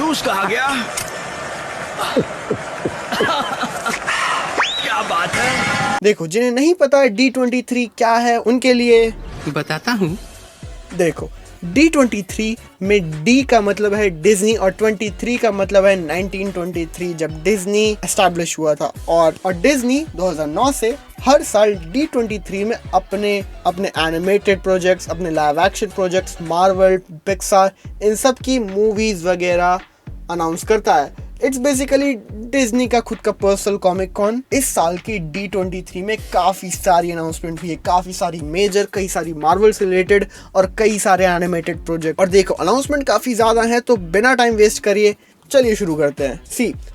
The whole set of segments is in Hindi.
क्रूज कहा गया। क्या बात है। देखो, जिन्हें नहीं पता D23 क्या है उनके लिए बताता हूँ। देखो, D23 में D का मतलब है डिज्नी और 23 का मतलब है 1923, जब डिज्नी एस्टैब्लिश हुआ था। और डिज्नी 2009 से हर साल D23 में अपने एनिमेटेड प्रोजेक्ट्स, अपने live action projects, Marvel, Pixar, इन सब की मूवीज वगैरह अनाउंस करता है। इट्स बेसिकली डिज्नी का खुद का पर्सनल कॉमिक कॉन। इस साल की D23 में काफी सारी अनाउंसमेंट हुई है, काफी सारी मेजर, कई सारी मार्वल से रिलेटेड और कई सारे एनिमेटेड प्रोजेक्ट। और देखो, अनाउंसमेंट काफी ज्यादा है, तो बिना टाइम वेस्ट करिए चलिए शुरू करते हैं।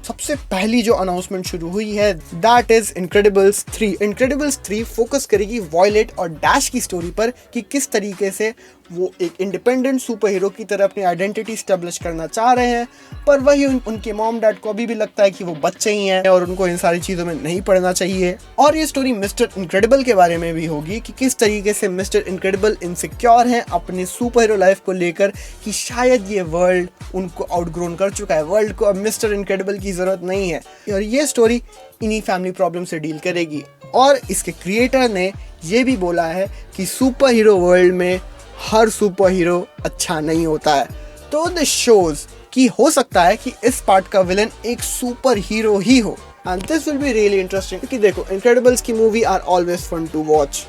सबसे पहली जो अनाउंसमेंट शुरू हुई है that is Incredibles 3। Incredibles 3 focus करेगी वॉयलेट और डैश की स्टोरी पर कि किस तरीके से वो एक इंडिपेंडेंट सुपर हीरो की तरह अपनी आइडेंटिटी स्टैब्लिश करना चाह रहे हैं, पर वही उनके मॉम डैड को अभी भी लगता है कि वो बच्चे ही हैं और उनको इन सारी चीजों में नहीं पड़ना चाहिए। और ये स्टोरी मिस्टर इनक्रेडिबल के बारे में भी होगी कि किस तरीके से मिस्टर इनक्रेडिबल इनसिक्योर हैं अपने सुपर हीरो लाइफ को लेकर, कि शायद ये वर्ल्ड उनको आउटग्रोन कर चुका है, वर्ल्ड को अब मिस्टर इनक्रेडिबल की जरूरत नहीं है। और ये स्टोरी इन्हीं फैमिली प्रॉब्लम से डील करेगी। और इसके क्रिएटर ने ये भी बोला है कि सुपर हीरो वर्ल्ड में हर सुपर हीरो अच्छा नहीं होता है। तो दिस शोज कि हो सकता है कि इस पार्ट का विलन एक सुपर हीरो ही हो, and this will be really interesting. क्योंकि देखो, इनक्रेडिबल्स की movie are always fun to watch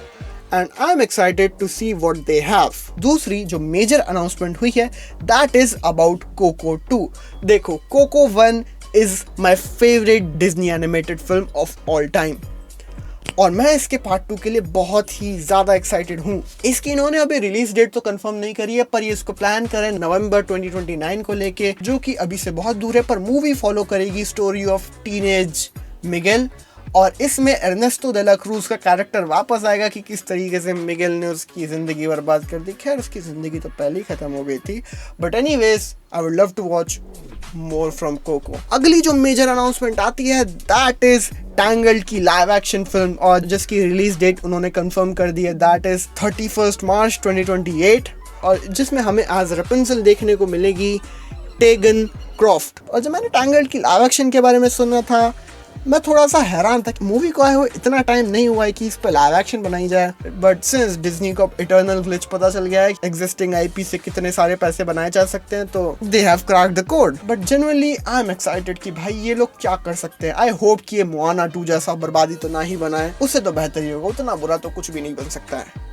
and I am excited to see what they have. दूसरी जो मेजर अनाउंसमेंट हुई है दैट इज अबाउट कोको 2। देखो, Coco 1 is my favourite Disney animated film of all time और मैं इसके पार्ट 2 के लिए बहुत ही ज्यादा एक्साइटेड हूँ। इसकी इन्होंने अभी रिलीज डेट तो कंफर्म नहीं करी है, पर ये इसको प्लान करें नवंबर 2029 को लेके, जो कि अभी से बहुत दूर है। पर मूवी फॉलो करेगी स्टोरी ऑफ टीनेज मिगेल और इसमें एर्नेस्टो दे ला क्रूज का कैरेक्टर वापस आएगा कि किस तरीके से मिगेल ने उसकी जिंदगी बर्बाद कर दी। खैर, उसकी जिंदगी तो पहले ही खत्म हो गई थी, but anyways I would love to watch more from Coco. अगली जो मेजर अनाउंसमेंट आती है दैट इज टैंगल्ड की लाइव एक्शन फिल्म और जिसकी रिलीज डेट उन्होंने कंफर्म कर दी है दैट इज 31 मार्च 2028 और जिसमें हमें एज रेपेंसिल देखने को मिलेगी टेगन क्रॉफ्ट। और जब मैंने टैंगल्ड की लाइव एक्शन के बारे में सुना था, मैं थोड़ा सा हैरान था कि मूवी को आए हुए इतना टाइम नहीं हुआ है कि इस पर लाइव एक्शन बनाई जाए, बट सिंस डिज्नी को इटर्नल ग्लिच पता चल गया है एग्जिस्टिंग आईपी से कितने सारे पैसे बनाए जा सकते हैं, तो they have cracked the code. But generally I am excited कि भाई ये लोग क्या कर सकते हैं। आई होप कि ये मोआना 2 जैसा बर्बादी तो ना ही बनाए, उससे तो बेहतर ही होगा, उतना बुरा तो कुछ भी नहीं बन सकता है।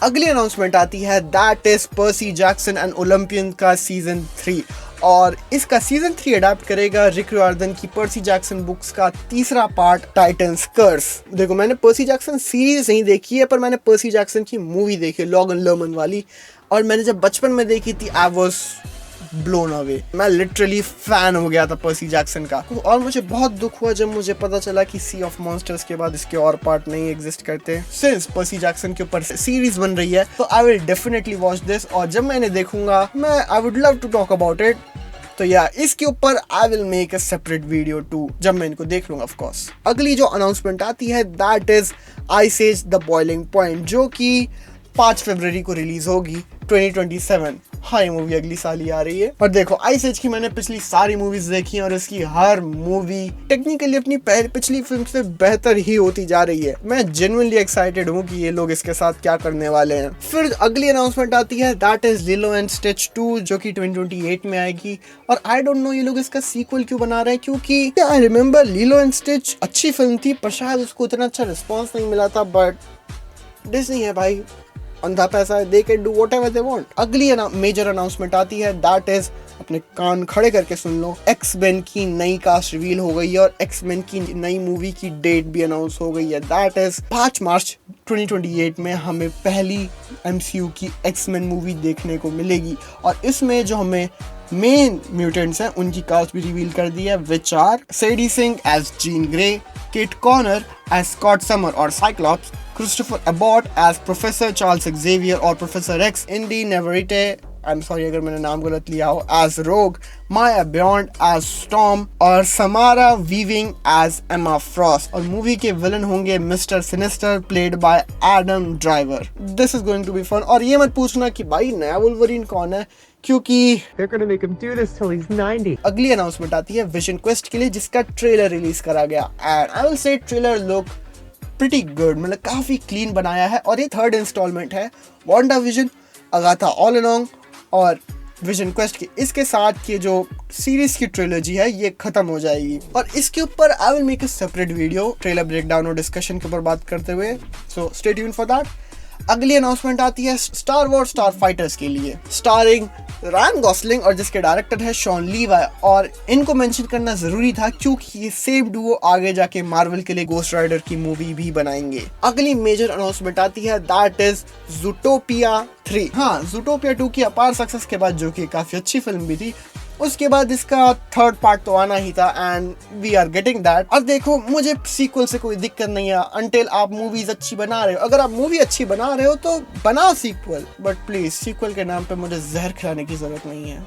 अगली अनाउंसमेंट आती है that is Percy Jackson and Olympian का सीजन 3 और इसका सीजन 3 अडेप्ट करेगा रिक रिओर्डन की पर्सी जैक्सन बुक्स का तीसरा पार्ट टाइटन्स कर्स। देखो, मैंने पर्सी जैक्सन सीरीज नहीं देखी है, पर मैंने पर्सी जैक्सन की मूवी देखी है लॉगन लर्मन वाली, और मैंने जब बचपन में देखी थी आई वाज ब्लोन अवे। मैं लिटरली फैन हो गया था पर्सी जैक्सन का। और मुझे बहुत दुख हुआ जब मुझे पता चला कि सी ऑफ मॉन्स्टर्स के बाद इसके और पार्ट नहीं एग्जिस्ट करते। सिंस पर्सी जैक्सन के ऊपर सीरीज बन रही है तो I will definitely watch this, और जब मैं इन्हें देखूंगा मैं I would love to talk about it. तो या इसके ऊपर I will make a separate video to जब मैं इनको देख लूंगा ऑफ कोर्स। अगली जो अनाउंसमेंट आती है that is Ice Age the Boiling Point, जो कि 5 फरवरी को रिलीज होगी 2027। हाँ, ये मूवी अगली साल ही आ रही है। और देखो, आइस एज की मैंने पिछली सारी मूवीज देखी हैं और इसकी हर मूवी टेक्निकली अपनी पिछली फिल्म से बेहतर ही होती जा रही है। मैं जेन्युइनली एक्साइटेड हूँ कि ये लोग इसके साथ क्या करने वाले हैं। फिर अगली अनाउंसमेंट आती है दैट इज लिलो एंड स्टिच 2, जो कि 2028 में आएगी। और आई डोंट नो ये लोग इसका सीक्वल क्यों बना रहे हैं, क्योंकि आई रिमेम्बर लिलो एंड स्टिच अच्छी फिल्म थी, पर शायद उसको उतना अच्छा रिस्पॉन्स नहीं मिला था। बट डिज्नी है भाई, अंधा पैसा है, they can do whatever they want. अगली मेजर अनाउंसमेंट आती है दैट इज, अपने कान खड़े करके सुन लो, एक्स-मेन की नई कास्ट रिवील हो गई है और एक्स-मेन की नई मूवी की डेट भी अनाउंस हो गई है। दैट इज 5 मार्च 2028 में हमें पहली MCU की एक्स-मेन मूवी देखने को मिलेगी और इसमें जो हमें मेन म्यूटेंट्स हैं उनकी कास्ट भी रिवील कर दी है, which are Sadie Sink as Jean Grey, Kit Connor as Scott Summer और Cyclops, Christopher Abbott as Professor Charles Xavier or Professor X, Indy Navarrete I am sorry अगर मैंने नाम गलत लिया हो, एज रोग, माया बियॉन्ड एज स्टॉर्म और Samara Weaving as Emma Frost. और मूवी के विलन होंगे Mister Sinister played by Adam Driver. This is going to be fun. और ये मत पूछना कि भाई नया वुल्वरीन कौन है, क्योंकि They're gonna make him do this till he's 90. अगली अनाउंसमेंट आती है विजन क्वेस्ट के लिए, जिसका ट्रेलर रिलीज करा गया and I will say trailer look pretty good, मतलब काफी क्लीन बनाया है। और ये थर्ड इंस्टॉलमेंट है Wanda vision, Agatha all along और विजन क्वेस्ट की। इसके साथ की जो सीरीज की ट्रिलॉजी है ये खत्म हो जाएगी और इसके ऊपर I will make a separate video trailer breakdown और डिस्कशन के ऊपर बात करते हुए, so stay tuned for that. अगली अनाउंसमेंट आती है स्टार वॉर्स स्टार फाइटर्स के लिए, स्टारिंग रायन गॉसलिंग और जिसके डायरेक्टर है शॉन लीवाई। और इनको मेंशन करना जरूरी था क्योंकि ये सेम डुओ आगे जाके मार्वल के लिए गोस्ट राइडर की मूवी भी बनाएंगे। अगली मेजर अनाउंसमेंट आती है दैट इज ज़ूटोपिया 3। हाँ, ज़ूटोपिया 2 की अपार सक्सेस के बाद, जो कि काफी अच्छी फिल्म भी थी, उसके बाद इसका थर्ड पार्ट तो आना ही था and we are getting that. और देखो, मुझे सीक्वल से कोई दिक्कत नहीं है अंटिल आप मूवीज अच्छी बना रहे हो। अगर आप मूवी अच्छी बना रहे हो तो बनाओ सीक्वल, बट प्लीज सीक्वल के नाम पे मुझे जहर खिलाने की जरूरत नहीं है।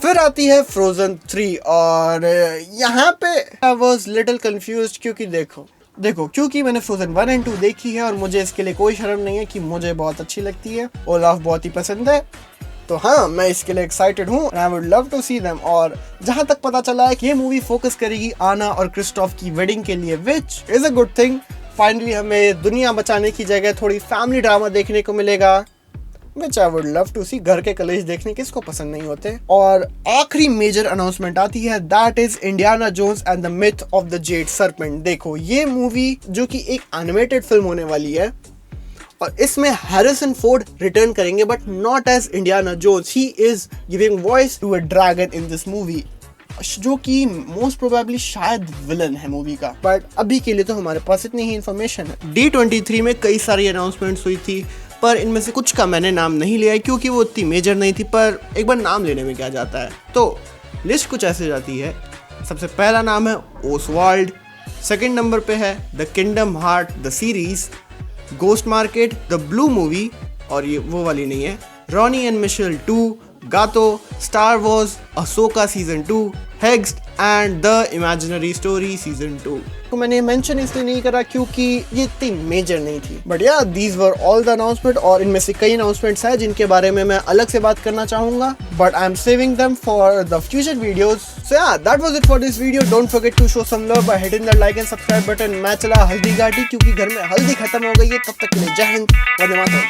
फिर आती है फ्रोजन 3 और यहाँ पे आई वॉज लिटिल कंफ्यूज्ड क्योंकि देखो क्योंकि मैंने फ्रोजन 1 एंड 2 देखी है और मुझे इसके लिए कोई शर्म नहीं है कि मुझे बहुत अच्छी लगती है, ओलाफ बहुत ही पसंद है, तो हाँ मैं इसके लिए एक्साइटेड हूँ। I would love to see them. और जहाँ तक पता चला है कि ये मूवी फोकस करेगी आना और क्रिस्टोफ की वेडिंग के लिए, which is a good thing. Finally हमें दुनिया बचाने की जगह थोड़ी फैमिली ड्रामा देखने को मिलेगा, which I would love to see। घर के कलेश देखने किसको पसंद नहीं होते। और आखिरी मेजर अनाउंसमेंट आती है that is Indiana Jones and the Myth of the Jade Serpent. देखो, ये मूवी जो कि एक एनिमेटेड फिल्म होने वाली है और इसमें हैरिसन फोर्ड रिटर्न करेंगे but not as Indiana Jones, he is giving voice to a dragon in this movie, जो कि मोस्ट प्रोबेबली शायद विलन है मूवी का। बट अभी के लिए तो हमारे पास इतनी ही इन्फॉर्मेशन है। D23 में कई सारी अनाउंसमेंट्स हुई थी पर इनमें से कुछ का मैंने नाम नहीं लिया है क्योंकि वो इतनी मेजर नहीं थी, पर एक बार नाम लेने में क्या जाता है। तो लिस्ट कुछ ऐसे जाती है। सबसे पहला नाम है ओसवाल्ड, सेकंड नंबर पे है the kingdom heart the series, ghost market, the blue movie और ये वो वाली नहीं है, रॉनी एंड मिशेल 2, गातो, स्टार वॉर्स, अशोका सीजन 2, हेक्स्ट and the imaginary story season 2। तो मैंने मेंशन इसलिए नहीं करा क्योंकि ये इतनी मेजर नहीं थी। बट या these were all the announcement और इनमें से कई अनाउंसमेंट्स हैं जिनके बारे में मैं अलग से बात करना चाहूंगा, but I am saving them for the future videos. So yeah that was it for this video. Don't forget to show some love by hitting the like and subscribe button. मैं चला हल्दी घाटी क्योंकि घर में हल्दी खत्म हो गई है। तब तक के लिए जय हिंद, वंदे मातरम।